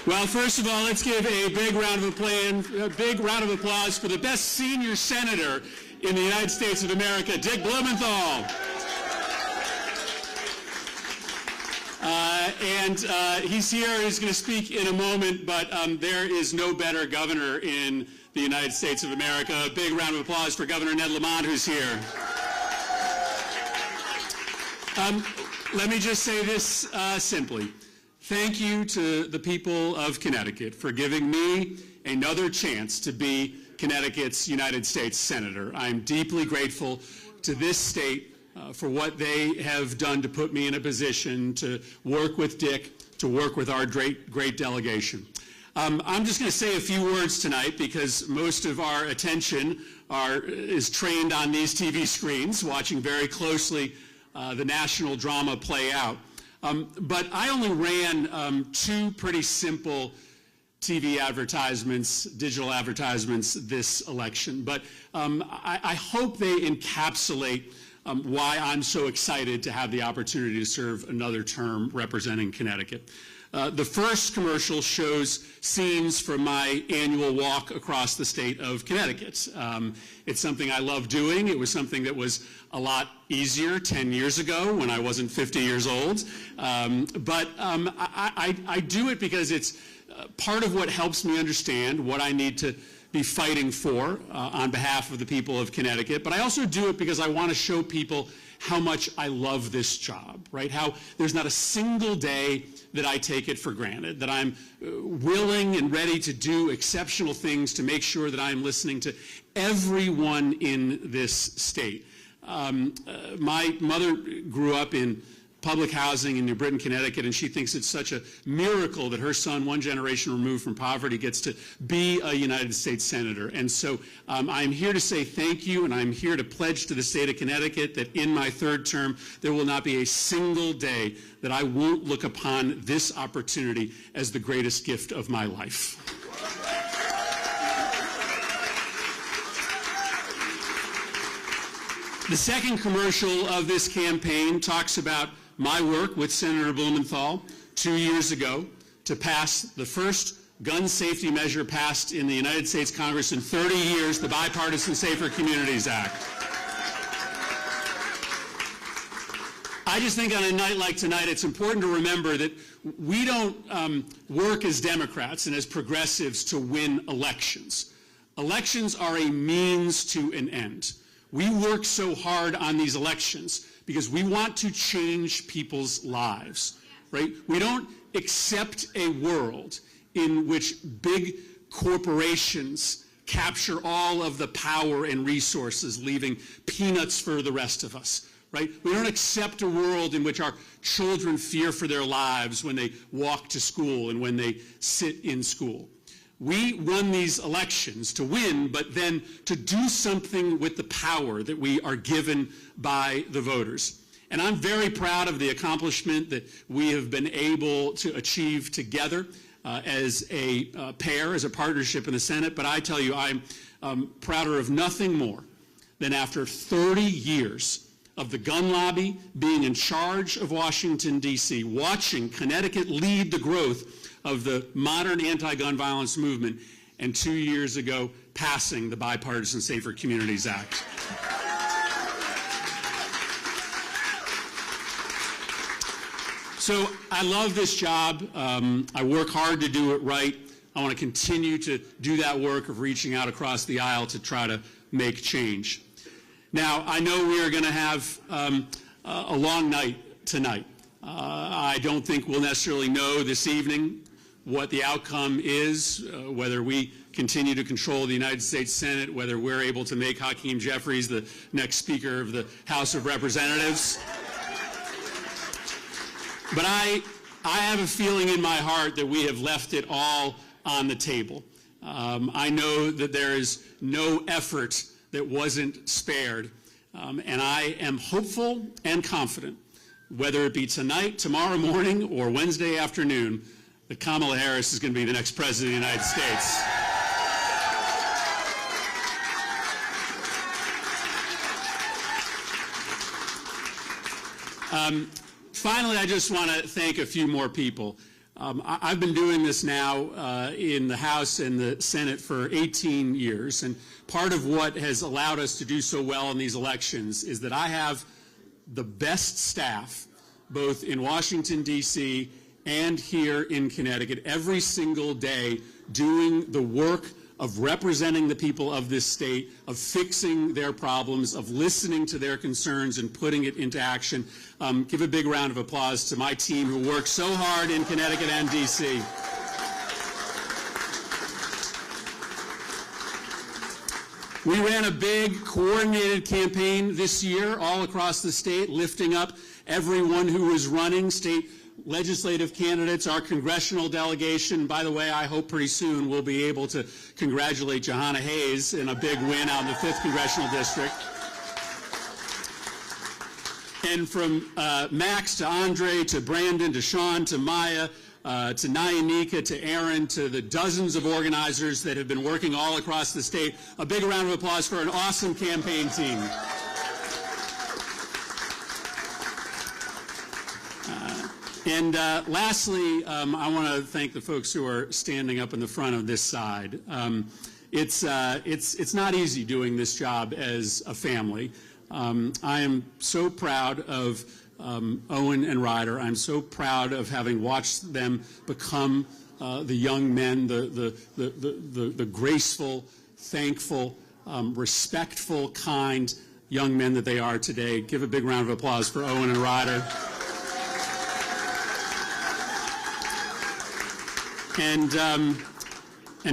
Well, first of all, let's give a big round of applause for the best senior senator in the United States of America, Dick Blumenthal. He's here. He's going to speak in a moment, but there is no better governor in the United States of America. A big round of applause for Governor Ned Lamont, who's here. Let me just say this simply. Thank you to the people of Connecticut for giving me another chance to be Connecticut's United States Senator. I'm deeply grateful to this state for what they have done to put me in a position to work with Dick, to work with our great delegation. I'm just going to say a few words tonight because most of our attention is trained on these TV screens, watching very closely the national drama play out. But I only ran two pretty simple TV advertisements, digital advertisements this election. But I hope they encapsulate why I'm so excited to have the opportunity to serve another term representing Connecticut. The first commercial shows scenes from my annual walk across the state of Connecticut. It's something I love doing. It was something that was a lot easier 10 years ago when I wasn't 50 years old. But I do it because it's part of what helps me understand what I need to be fighting for on behalf of the people of Connecticut. But I also do it because I want to show people how much I love this job, right? How there's not a single day that I take it for granted, that I'm willing and ready to do exceptional things to make sure that I'm listening to everyone in this state. My mother grew up in public housing in New Britain, Connecticut, and she thinks it's such a miracle that her son, one generation removed from poverty, gets to be a United States Senator. And so I'm here to say thank you, and I'm here to pledge to the state of Connecticut that in my third term, there will not be a single day that I won't look upon this opportunity as the greatest gift of my life. The second commercial of this campaign talks about my work with Senator Blumenthal 2 years ago to pass the first gun safety measure passed in the United States Congress in 30 years, the Bipartisan Safer Communities Act. I just think on a night like tonight, it's important to remember that we don't work as Democrats and as progressives to win elections. Elections are a means to an end. We work so hard on these elections because we want to change people's lives, right? We don't accept a world in which big corporations capture all of the power and resources, leaving peanuts for the rest of us, right? We don't accept a world in which our children fear for their lives when they walk to school and when they sit in school. We run these elections to win, but then to do something with the power that we are given by the voters. And I'm very proud of the accomplishment that we have been able to achieve together as a pair, as a partnership in the Senate. But I tell you, I'm prouder of nothing more than after 30 years of the gun lobby being in charge of Washington, D.C., watching Connecticut lead the growth of the modern anti-gun violence movement, and 2 years ago passing the Bipartisan Safer Communities Act. So I love this job. I work hard to do it right. I want to continue to do that work of reaching out across the aisle to try to make change. Now, I know we are going to have a long night tonight. I don't think we'll necessarily know this evening what the outcome is, whether we continue to control the United States Senate, whether we're able to make Hakeem Jeffries the next Speaker of the House of Representatives. But I have a feeling in my heart that we have left it all on the table. I know that there is no effort that wasn't spared, and I am hopeful and confident, whether it be tonight, tomorrow morning, or Wednesday afternoon, that Kamala Harris is going to be the next President of the United States. Finally, I just want to thank a few more people. I've been doing this now in the House and the Senate for 18 years, and part of what has allowed us to do so well in these elections is that I have the best staff, both in Washington, D.C. and here in Connecticut, every single day doing the work of representing the people of this state, of fixing their problems, of listening to their concerns and putting it into action. Give a big round of applause to my team who works so hard in Connecticut and D.C. We ran a big coordinated campaign this year all across the state, lifting up everyone who was running, state legislative candidates, our congressional delegation. By the way, I hope pretty soon we'll be able to congratulate Johanna Hayes in a big win out in the 5th Congressional District. And from Max to Andre to Brandon to Sean to Maya to Nyanika to Aaron to the dozens of organizers that have been working all across the state, a big round of applause for an awesome campaign team. And lastly, I want to thank the folks who are standing up in the front of this side. It's not easy doing this job as a family. I am so proud of Owen and Ryder. I'm so proud of having watched them become the young men, the graceful, thankful, respectful, kind young men that they are today. Give a big round of applause for Owen and Ryder. And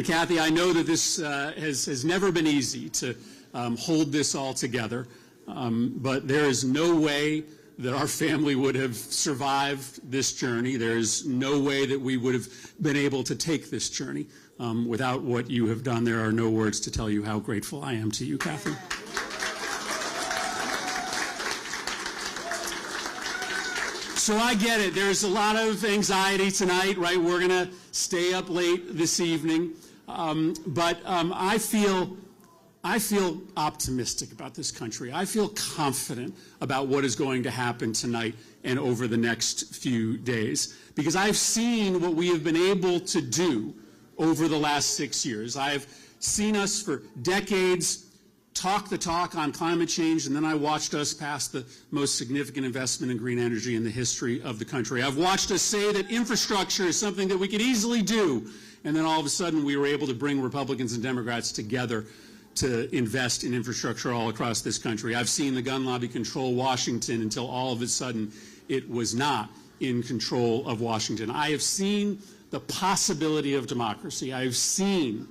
Kathy, I know that this has never been easy to hold this all together, but there is no way that our family would have survived this journey. There is no way that we would have been able to take this journey without what you have done. There are no words to tell you how grateful I am to you, Kathy. So I get it. There's a lot of anxiety tonight, right? We're going to stay up late this evening. But I feel optimistic about this country. I feel confident about what is going to happen tonight and over the next few days, because I've seen what we have been able to do over the last 6 years. I've seen us for decades talk the talk on climate change, and then I watched us pass the most significant investment in green energy in the history of the country. I've watched us say that infrastructure is something that we could easily do, and then all of a sudden we were able to bring Republicans and Democrats together to invest in infrastructure all across this country. I've seen the gun lobby control Washington until all of a sudden it was not in control of Washington. I have seen the possibility of democracy. I have seen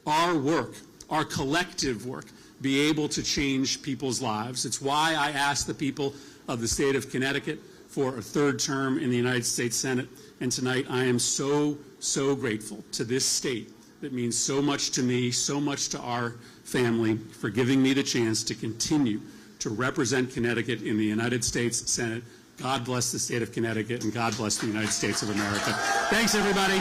our work, our collective work, be able to change people's lives. It's why I asked the people of the state of Connecticut for a third term in the United States Senate. And tonight I am so, so grateful to this state that means so much to me, so much to our family, for giving me the chance to continue to represent Connecticut in the United States Senate. God bless the state of Connecticut, and God bless the United States of America. Thanks, everybody.